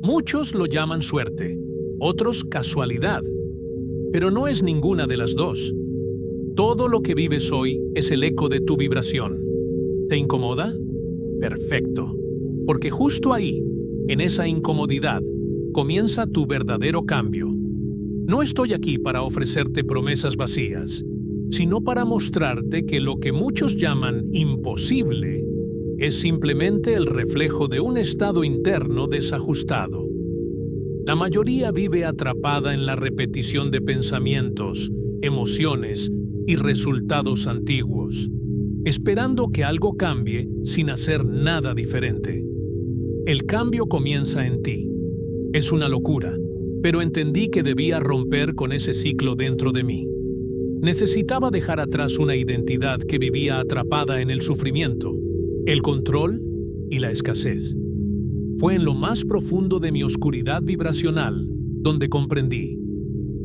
Muchos lo llaman suerte, otros casualidad, pero no es ninguna de las dos. Todo lo que vives hoy es el eco de tu vibración. ¿Te incomoda? Perfecto, porque justo ahí, en esa incomodidad, comienza tu verdadero cambio. No estoy aquí para ofrecerte promesas vacías, sino para mostrarte que lo que muchos llaman imposible es simplemente el reflejo de un estado interno desajustado. La mayoría vive atrapada en la repetición de pensamientos, emociones y resultados antiguos, esperando que algo cambie sin hacer nada diferente. El cambio comienza en ti. Es una locura, pero entendí que debía romper con ese ciclo dentro de mí. Necesitaba dejar atrás una identidad que vivía atrapada en el sufrimiento, el control y la escasez. Fue en lo más profundo de mi oscuridad vibracional donde comprendí: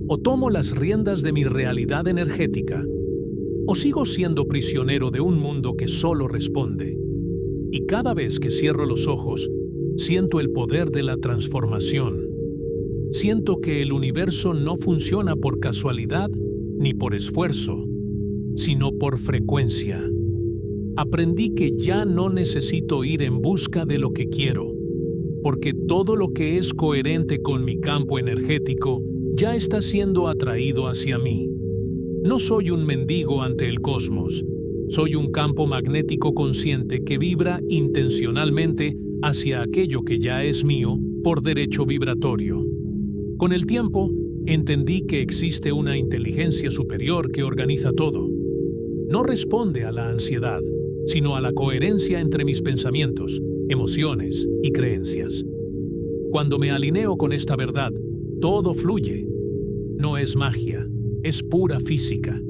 o tomo las riendas de mi realidad energética, o sigo siendo prisionero de un mundo que solo responde. Y cada vez que cierro los ojos, siento el poder de la transformación. Siento que el universo no funciona por casualidad ni por esfuerzo, sino por frecuencia. Aprendí que ya no necesito ir en busca de lo que quiero, porque todo lo que es coherente con mi campo energético ya está siendo atraído hacia mí. No soy un mendigo ante el cosmos, soy un campo magnético consciente que vibra intencionalmente hacia aquello que ya es mío por derecho vibratorio. Con el tiempo, entendí que existe una inteligencia superior que organiza todo. No responde a la ansiedad, sino a la coherencia entre mis pensamientos, emociones y creencias. Cuando me alineo con esta verdad, todo fluye. No es magia, es pura física.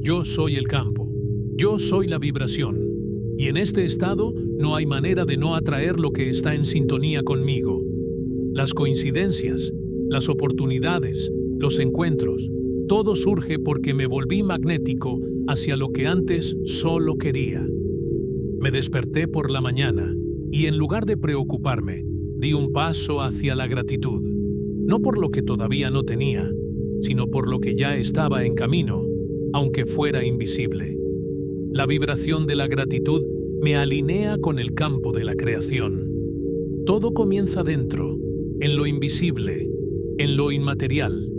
Yo soy el campo, yo soy la vibración, y en este estado no hay manera de no atraer lo que está en sintonía conmigo. Las coincidencias, las oportunidades, los encuentros, todo surge porque me volví magnético hacia lo que antes solo quería. Me desperté por la mañana y en lugar de preocuparme, di un paso hacia la gratitud, no por lo que todavía no tenía, sino por lo que ya estaba en camino, aunque fuera invisible. La vibración de la gratitud me alinea con el campo de la creación. Todo comienza dentro, en lo invisible, en lo inmaterial,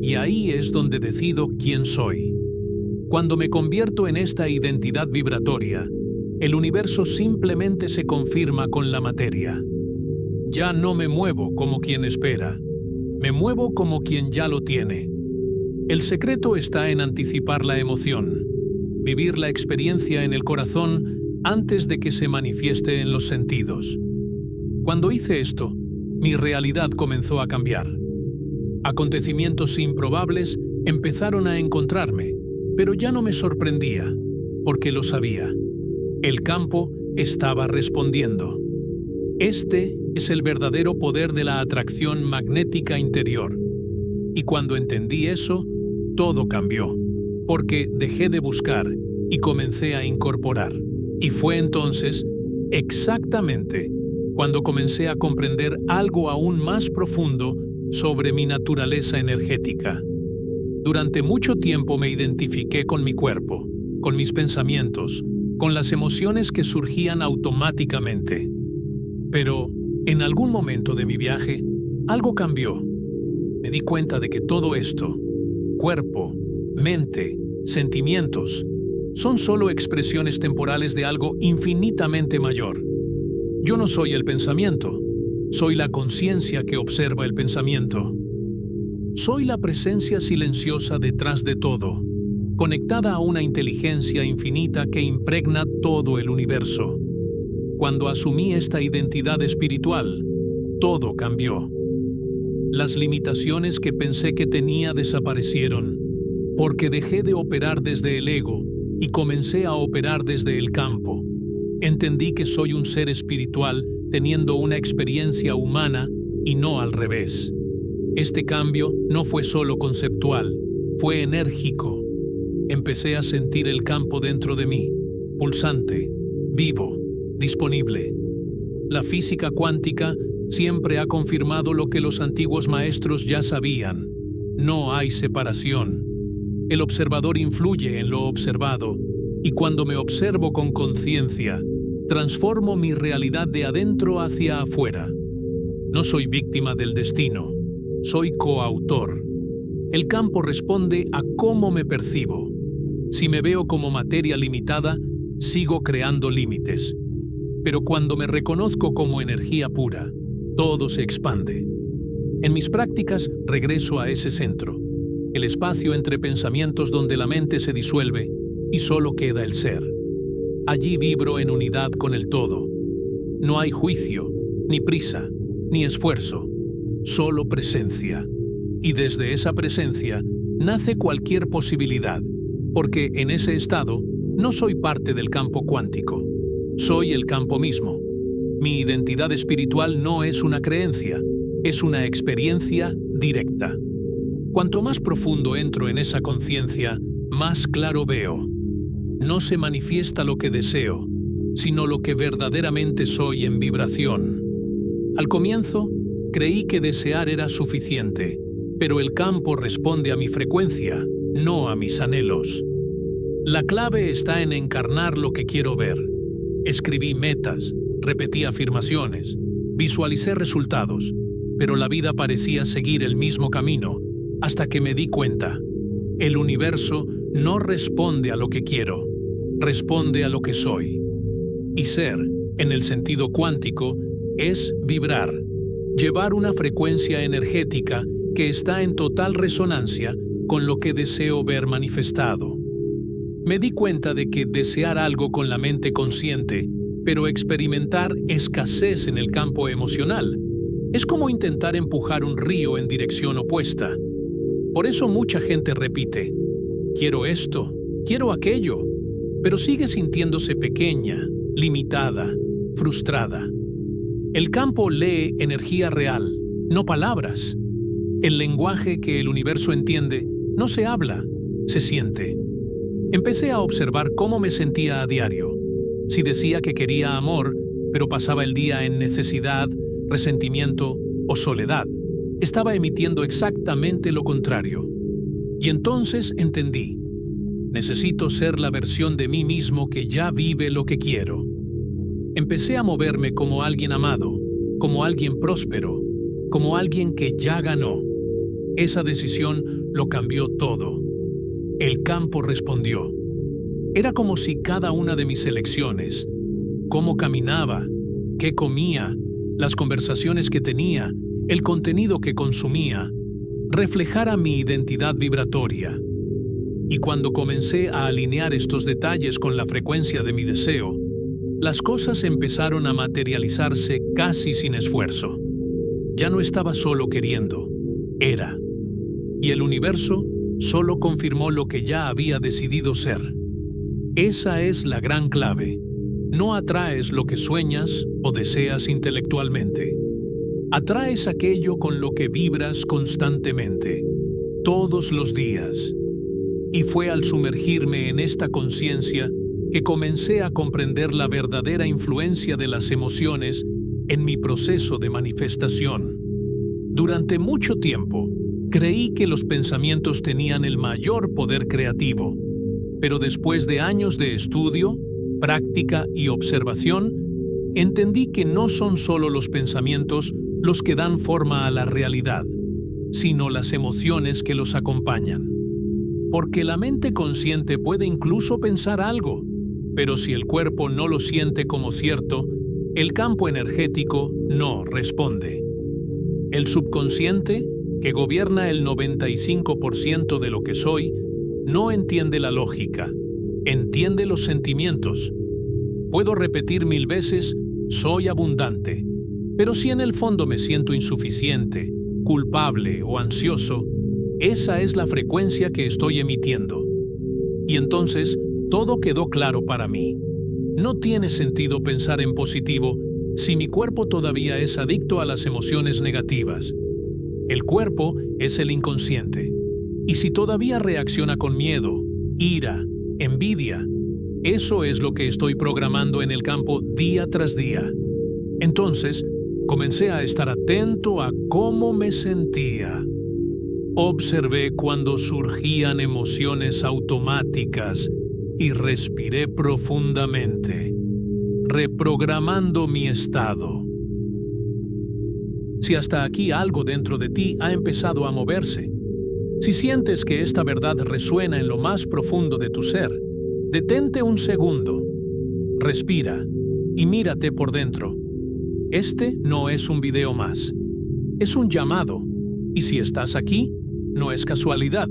y ahí es donde decido quién soy. Cuando me convierto en esta identidad vibratoria, el universo simplemente se confirma con la materia. Ya no me muevo como quien espera, me muevo como quien ya lo tiene. El secreto está en anticipar la emoción, vivir la experiencia en el corazón antes de que se manifieste en los sentidos. Cuando hice esto, mi realidad comenzó a cambiar. Acontecimientos improbables empezaron a encontrarme, pero ya no me sorprendía, porque lo sabía. El campo estaba respondiendo. Este es el verdadero poder de la atracción magnética interior. Y cuando entendí eso, todo cambió, porque dejé de buscar y comencé a incorporar. Y fue entonces, exactamente, cuando comencé a comprender algo aún más profundo sobre mi naturaleza energética. Durante mucho tiempo me identifiqué con mi cuerpo, con mis pensamientos, con las emociones que surgían automáticamente. Pero, en algún momento de mi viaje, algo cambió. Me di cuenta de que todo esto, cuerpo, mente, sentimientos, son solo expresiones temporales de algo infinitamente mayor. Yo no soy el pensamiento, soy la conciencia que observa el pensamiento. Soy la presencia silenciosa detrás de todo, conectada a una inteligencia infinita que impregna todo el universo. Cuando asumí esta identidad espiritual, todo cambió. Las limitaciones que pensé que tenía desaparecieron, porque dejé de operar desde el ego y comencé a operar desde el campo. Entendí que soy un ser espiritual teniendo una experiencia humana y no al revés. Este cambio no fue solo conceptual, fue enérgico. Empecé a sentir el campo dentro de mí, pulsante, vivo, disponible. La física cuántica siempre ha confirmado lo que los antiguos maestros ya sabían. No hay separación. El observador influye en lo observado, y cuando me observo con conciencia, transformo mi realidad de adentro hacia afuera. No soy víctima del destino, soy coautor. El campo responde a cómo me percibo. Si me veo como materia limitada, sigo creando límites. Pero cuando me reconozco como energía pura, todo se expande. En mis prácticas regreso a ese centro, el espacio entre pensamientos donde la mente se disuelve y solo queda el ser. Allí vibro en unidad con el todo. No hay juicio, ni prisa, ni esfuerzo, solo presencia. Y desde esa presencia nace cualquier posibilidad, porque en ese estado no soy parte del campo cuántico, soy el campo mismo. Mi identidad espiritual no es una creencia, es una experiencia directa. Cuanto más profundo entro en esa conciencia, más claro veo. No se manifiesta lo que deseo, sino lo que verdaderamente soy en vibración. Al comienzo, creí que desear era suficiente, pero el campo responde a mi frecuencia, no a mis anhelos. La clave está en encarnar lo que quiero ver. Escribí metas, repetí afirmaciones, visualicé resultados, pero la vida parecía seguir el mismo camino, hasta que me di cuenta. El universo no responde a lo que quiero, responde a lo que soy. Y ser, en el sentido cuántico, es vibrar, llevar una frecuencia energética que está en total resonancia con lo que deseo ver manifestado. Me di cuenta de que desear algo con la mente consciente, pero experimentar escasez en el campo emocional, es como intentar empujar un río en dirección opuesta. Por eso mucha gente repite, quiero esto, quiero aquello, pero sigue sintiéndose pequeña, limitada, frustrada. El campo lee energía real, no palabras. El lenguaje que el universo entiende no se habla, se siente. Empecé a observar cómo me sentía a diario. Si decía que quería amor, pero pasaba el día en necesidad, resentimiento o soledad, estaba emitiendo exactamente lo contrario. Y entonces entendí. Necesito ser la versión de mí mismo que ya vive lo que quiero. Empecé a moverme como alguien amado, como alguien próspero, como alguien que ya ganó. Esa decisión lo cambió todo. El campo respondió. Era como si cada una de mis elecciones, cómo caminaba, qué comía, las conversaciones que tenía, el contenido que consumía, reflejara mi identidad vibratoria. Y cuando comencé a alinear estos detalles con la frecuencia de mi deseo, las cosas empezaron a materializarse casi sin esfuerzo. Ya no estaba solo queriendo, era. Y el universo solo confirmó lo que ya había decidido ser. Esa es la gran clave. No atraes lo que sueñas o deseas intelectualmente. Atraes aquello con lo que vibras constantemente, todos los días. Y fue al sumergirme en esta conciencia que comencé a comprender la verdadera influencia de las emociones en mi proceso de manifestación. Durante mucho tiempo, creí que los pensamientos tenían el mayor poder creativo, pero después de años de estudio, práctica y observación, entendí que no son solo los pensamientos los que dan forma a la realidad, sino las emociones que los acompañan. Porque la mente consciente puede incluso pensar algo, pero si el cuerpo no lo siente como cierto, el campo energético no responde. El subconsciente, que gobierna el 95% de lo que soy, no entiende la lógica, entiende los sentimientos. Puedo repetir 1000 veces, soy abundante, pero si en el fondo me siento insuficiente, culpable o ansioso, esa es la frecuencia que estoy emitiendo. Y entonces, todo quedó claro para mí. No tiene sentido pensar en positivo si mi cuerpo todavía es adicto a las emociones negativas. El cuerpo es el inconsciente. Y si todavía reacciona con miedo, ira, envidia, eso es lo que estoy programando en el campo día tras día. Entonces, Comencé a estar atento a cómo me sentía. Observé cuando surgían emociones automáticas y respiré profundamente, reprogramando mi estado. Si hasta aquí algo dentro de ti ha empezado a moverse, si sientes que esta verdad resuena en lo más profundo de tu ser, detente un segundo, respira y mírate por dentro. Este no es un video más, es un llamado, y si estás aquí, no es casualidad.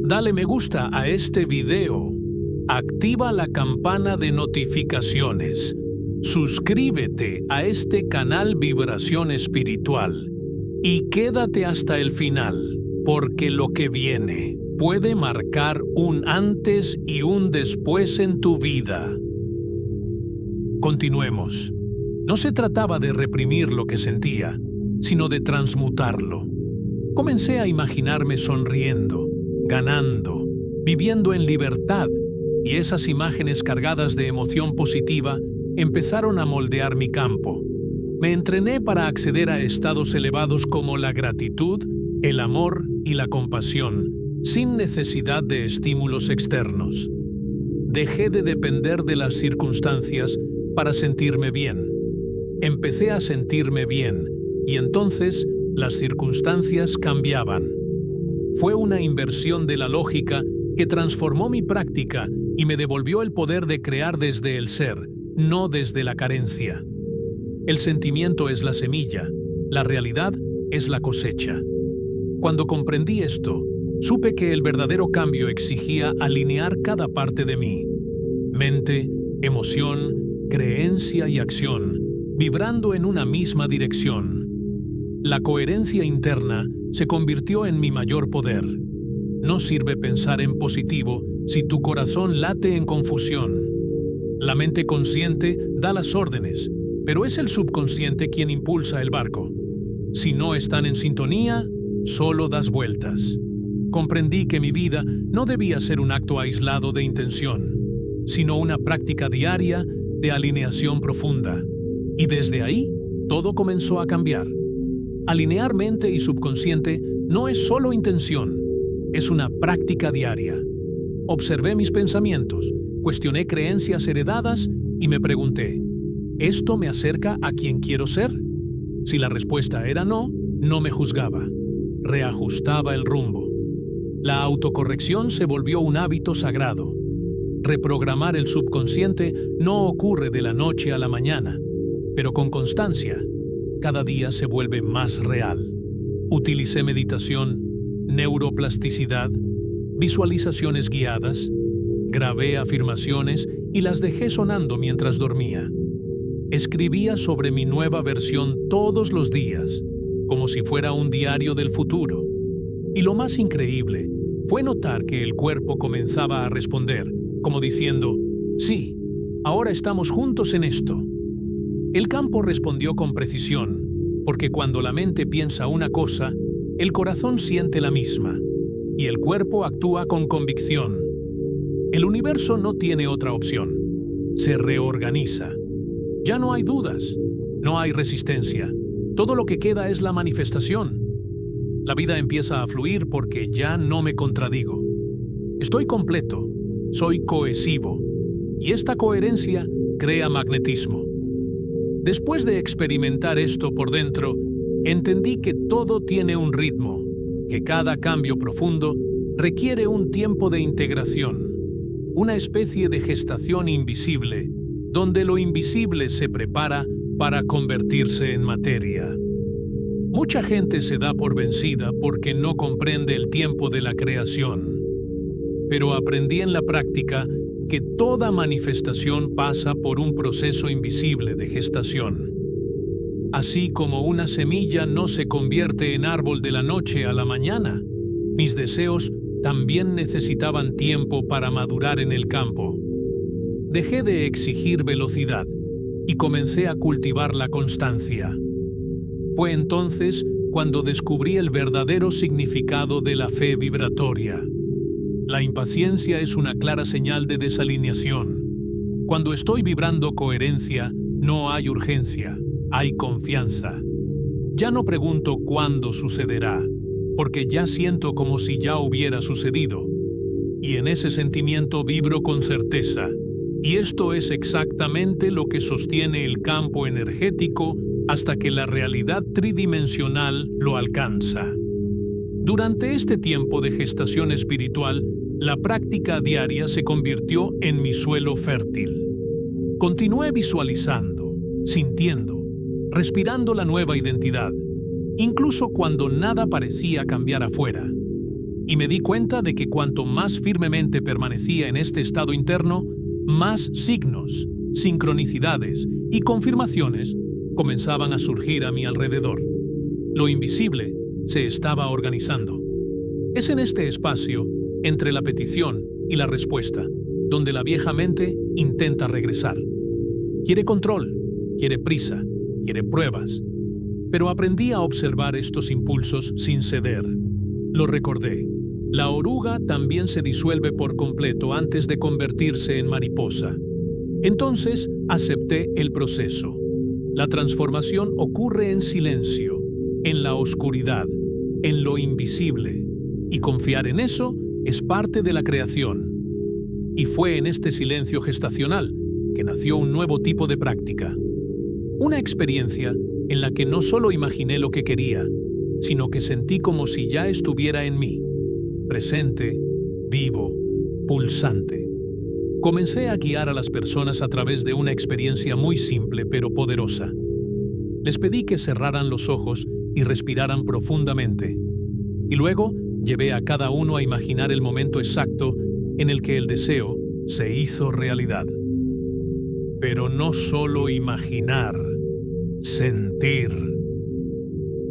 Dale me gusta a este video, activa la campana de notificaciones, suscríbete a este canal Vibración Espiritual y quédate hasta el final, porque lo que viene puede marcar un antes y un después en tu vida. Continuemos. No se trataba de reprimir lo que sentía, sino de transmutarlo. Comencé a imaginarme sonriendo, ganando, viviendo en libertad, y esas imágenes cargadas de emoción positiva empezaron a moldear mi campo. Me entrené para acceder a estados elevados como la gratitud, el amor y la compasión, sin necesidad de estímulos externos. Dejé de depender de las circunstancias para sentirme bien. Empecé a sentirme bien, y entonces las circunstancias cambiaban. Fue una inversión de la lógica que transformó mi práctica y me devolvió el poder de crear desde el ser, no desde la carencia. El sentimiento es la semilla, la realidad es la cosecha. Cuando comprendí esto, supe que el verdadero cambio exigía alinear cada parte de mí: mente, emoción, creencia y acción, vibrando en una misma dirección. La coherencia interna se convirtió en mi mayor poder. No sirve pensar en positivo si tu corazón late en confusión. La mente consciente da las órdenes, pero es el subconsciente quien impulsa el barco. Si no están en sintonía, solo das vueltas. Comprendí que mi vida no debía ser un acto aislado de intención, sino una práctica diaria de alineación profunda. Y desde ahí, todo comenzó a cambiar. Alinear mente y subconsciente no es solo intención, es una práctica diaria. Observé mis pensamientos, cuestioné creencias heredadas y me pregunté, ¿esto me acerca a quien quiero ser? Si la respuesta era no, no me juzgaba. Reajustaba el rumbo. La autocorrección se volvió un hábito sagrado. Reprogramar el subconsciente no ocurre de la noche a la mañana, pero con constancia, cada día se vuelve más real. Utilicé meditación, neuroplasticidad, visualizaciones guiadas, grabé afirmaciones y las dejé sonando mientras dormía. Escribía sobre mi nueva versión todos los días, como si fuera un diario del futuro. Y lo más increíble fue notar que el cuerpo comenzaba a responder, como diciendo, sí, ahora estamos juntos en esto. El campo respondió con precisión, porque cuando la mente piensa una cosa, el corazón siente la misma, y el cuerpo actúa con convicción. El universo no tiene otra opción. Se reorganiza. Ya no hay dudas, no hay resistencia. Todo lo que queda es la manifestación. La vida empieza a fluir porque ya no me contradigo. Estoy completo, soy cohesivo, y esta coherencia crea magnetismo. Después de experimentar esto por dentro, entendí que todo tiene un ritmo, que cada cambio profundo requiere un tiempo de integración, una especie de gestación invisible, donde lo invisible se prepara para convertirse en materia. Mucha gente se da por vencida porque no comprende el tiempo de la creación. Pero aprendí en la práctica que toda manifestación pasa por un proceso invisible de gestación. Así como una semilla no se convierte en árbol de la noche a la mañana, mis deseos también necesitaban tiempo para madurar en el campo. Dejé de exigir velocidad y comencé a cultivar la constancia. Fue entonces cuando descubrí el verdadero significado de la fe vibratoria. La impaciencia es una clara señal de desalineación. Cuando estoy vibrando coherencia, no hay urgencia, hay confianza. Ya no pregunto cuándo sucederá, porque ya siento como si ya hubiera sucedido. Y en ese sentimiento vibro con certeza. Y esto es exactamente lo que sostiene el campo energético hasta que la realidad tridimensional lo alcanza. Durante este tiempo de gestación espiritual, la práctica diaria se convirtió en mi suelo fértil. Continué visualizando, sintiendo, respirando la nueva identidad, incluso cuando nada parecía cambiar afuera. Y me di cuenta de que cuanto más firmemente permanecía en este estado interno, más signos, sincronicidades y confirmaciones comenzaban a surgir a mi alrededor. Lo invisible se estaba organizando. Es en este espacio, entre la petición y la respuesta, donde la vieja mente intenta regresar. Quiere control, quiere prisa, quiere pruebas. Pero aprendí a observar estos impulsos sin ceder. Lo recordé. La oruga también se disuelve por completo antes de convertirse en mariposa. Entonces acepté el proceso. La transformación ocurre en silencio, en la oscuridad, en lo invisible, y confiar en eso es parte de la creación. Y fue en este silencio gestacional que nació un nuevo tipo de práctica. Una experiencia en la que no solo imaginé lo que quería, sino que sentí como si ya estuviera en mí, presente, vivo, pulsante. Comencé a guiar a las personas a través de una experiencia muy simple pero poderosa. Les pedí que cerraran los ojos y respiraran profundamente. Y luego llevé a cada uno a imaginar el momento exacto en el que el deseo se hizo realidad. Pero no solo imaginar, sentir.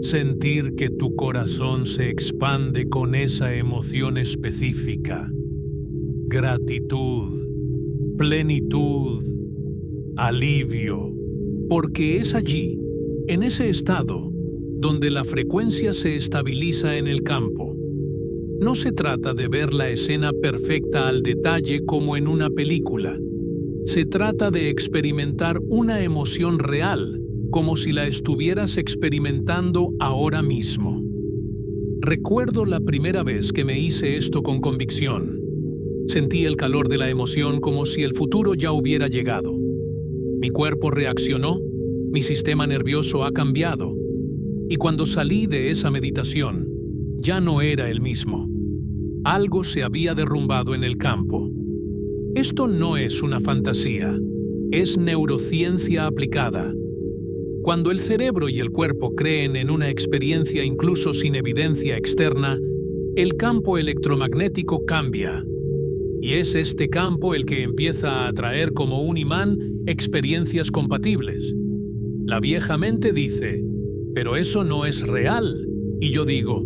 Sentir que tu corazón se expande con esa emoción específica. Gratitud, plenitud, alivio. Porque es allí, en ese estado, donde la frecuencia se estabiliza en el campo. No se trata de ver la escena perfecta al detalle como en una película. Se trata de experimentar una emoción real, como si la estuvieras experimentando ahora mismo. Recuerdo la primera vez que me hice esto con convicción. Sentí el calor de la emoción como si el futuro ya hubiera llegado. Mi cuerpo reaccionó, mi sistema nervioso ha cambiado, y cuando salí de esa meditación, ya no era el mismo. Algo se había derrumbado en el campo. Esto no es una fantasía, es neurociencia aplicada. Cuando el cerebro y el cuerpo creen en una experiencia incluso sin evidencia externa, el campo electromagnético cambia. Y es este campo el que empieza a atraer como un imán experiencias compatibles. La vieja mente dice, pero eso no es real. Y yo digo,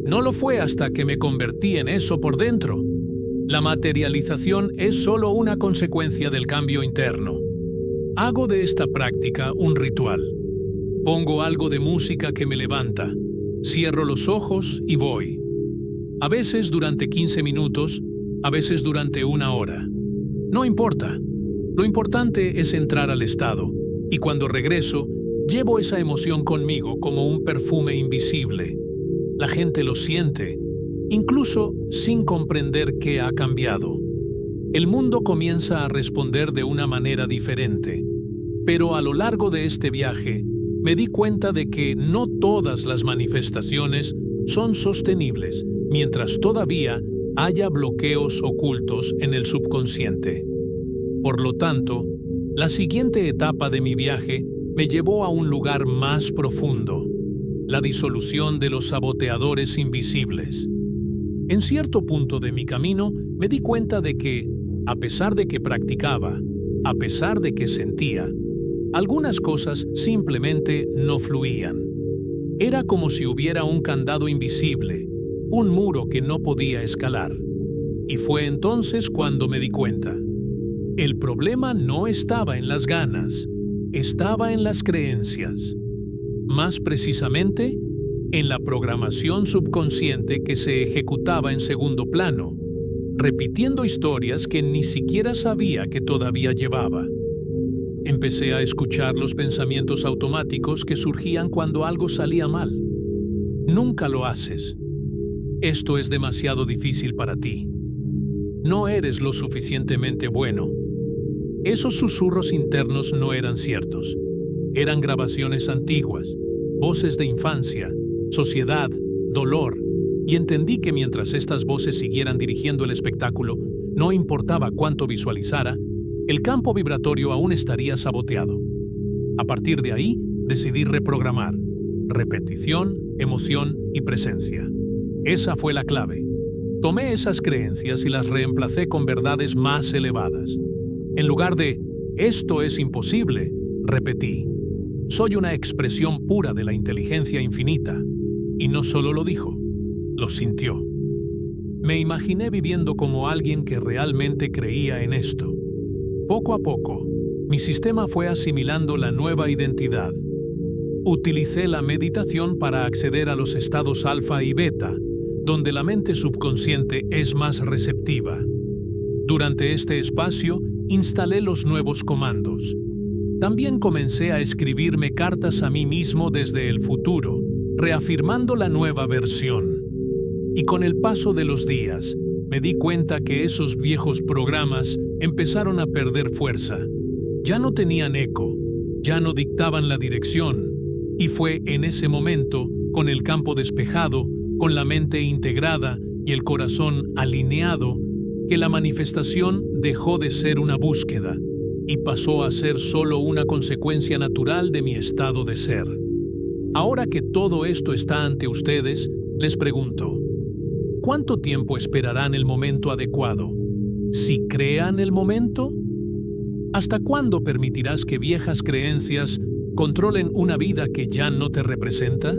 no lo fue hasta que me convertí en eso por dentro. La materialización es solo una consecuencia del cambio interno. Hago de esta práctica un ritual. Pongo algo de música que me levanta, cierro los ojos y voy. A veces durante 15 minutos, a veces durante 1 hora. No importa. Lo importante es entrar al estado, y cuando regreso, llevo esa emoción conmigo como un perfume invisible. La gente lo siente, incluso sin comprender qué ha cambiado. El mundo comienza a responder de una manera diferente. Pero a lo largo de este viaje, me di cuenta de que no todas las manifestaciones son sostenibles, mientras todavía haya bloqueos ocultos en el subconsciente. Por lo tanto, la siguiente etapa de mi viaje me llevó a un lugar más profundo, la disolución de los saboteadores invisibles. En cierto punto de mi camino, me di cuenta de que, a pesar de que practicaba, a pesar de que sentía, algunas cosas simplemente no fluían. Era como si hubiera un candado invisible, un muro que no podía escalar. Y fue entonces cuando me di cuenta. El problema no estaba en las ganas, estaba en las creencias. Más precisamente, en la programación subconsciente que se ejecutaba en segundo plano, repitiendo historias que ni siquiera sabía que todavía llevaba. Empecé a escuchar los pensamientos automáticos que surgían cuando algo salía mal. Nunca lo haces. Esto es demasiado difícil para ti. No eres lo suficientemente bueno. Esos susurros internos no eran ciertos. Eran grabaciones antiguas, voces de infancia, sociedad, dolor, y entendí que mientras estas voces siguieran dirigiendo el espectáculo, no importaba cuánto visualizara, el campo vibratorio aún estaría saboteado. A partir de ahí, decidí reprogramar. Repetición, emoción y presencia. Esa fue la clave. Tomé esas creencias y las reemplacé con verdades más elevadas. En lugar de «esto es imposible», repetí «soy una expresión pura de la inteligencia infinita». Y no solo lo dijo, lo sintió. Me imaginé viviendo como alguien que realmente creía en esto. Poco a poco, mi sistema fue asimilando la nueva identidad. Utilicé la meditación para acceder a los estados alfa y beta, donde la mente subconsciente es más receptiva. Durante este espacio, instalé los nuevos comandos. También comencé a escribirme cartas a mí mismo desde el futuro, reafirmando la nueva versión. Y con el paso de los días, me di cuenta que esos viejos programas empezaron a perder fuerza. Ya no tenían eco, ya no dictaban la dirección, y fue en ese momento, con el campo despejado, con la mente integrada y el corazón alineado, que la manifestación dejó de ser una búsqueda y pasó a ser solo una consecuencia natural de mi estado de ser. Ahora que todo esto está ante ustedes, les pregunto, ¿cuánto tiempo esperarán el momento adecuado? ¿Si crean el momento? ¿Hasta cuándo permitirás que viejas creencias controlen una vida que ya no te representa?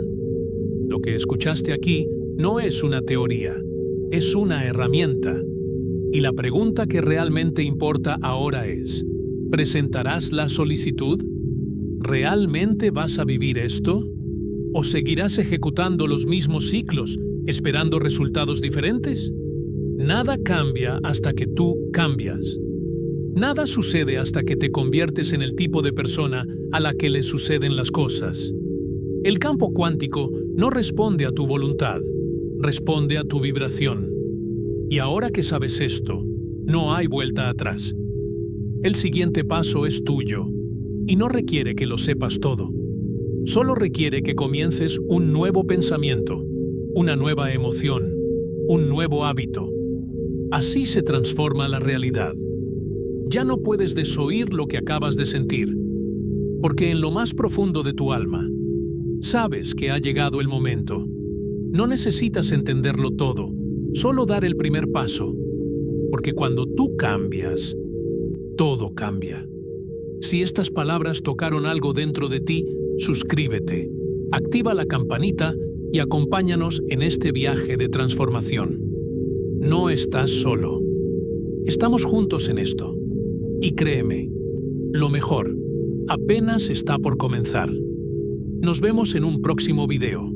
Lo que escuchaste aquí no es una teoría, es una herramienta. Y la pregunta que realmente importa ahora es, ¿presentarás la solicitud? ¿Realmente vas a vivir esto? ¿O seguirás ejecutando los mismos ciclos, esperando resultados diferentes? Nada cambia hasta que tú cambias. Nada sucede hasta que te conviertes en el tipo de persona a la que le suceden las cosas. El campo cuántico no responde a tu voluntad, responde a tu vibración. Y ahora que sabes esto, no hay vuelta atrás. El siguiente paso es tuyo, y no requiere que lo sepas todo. Solo requiere que comiences un nuevo pensamiento, una nueva emoción, un nuevo hábito. Así se transforma la realidad. Ya no puedes desoír lo que acabas de sentir, porque en lo más profundo de tu alma, sabes que ha llegado el momento. No necesitas entenderlo todo, solo dar el primer paso, porque cuando tú cambias, todo cambia. Si estas palabras tocaron algo dentro de ti, suscríbete, activa la campanita y acompáñanos en este viaje de transformación. No estás solo. Estamos juntos en esto. Y créeme, lo mejor apenas está por comenzar. Nos vemos en un próximo video.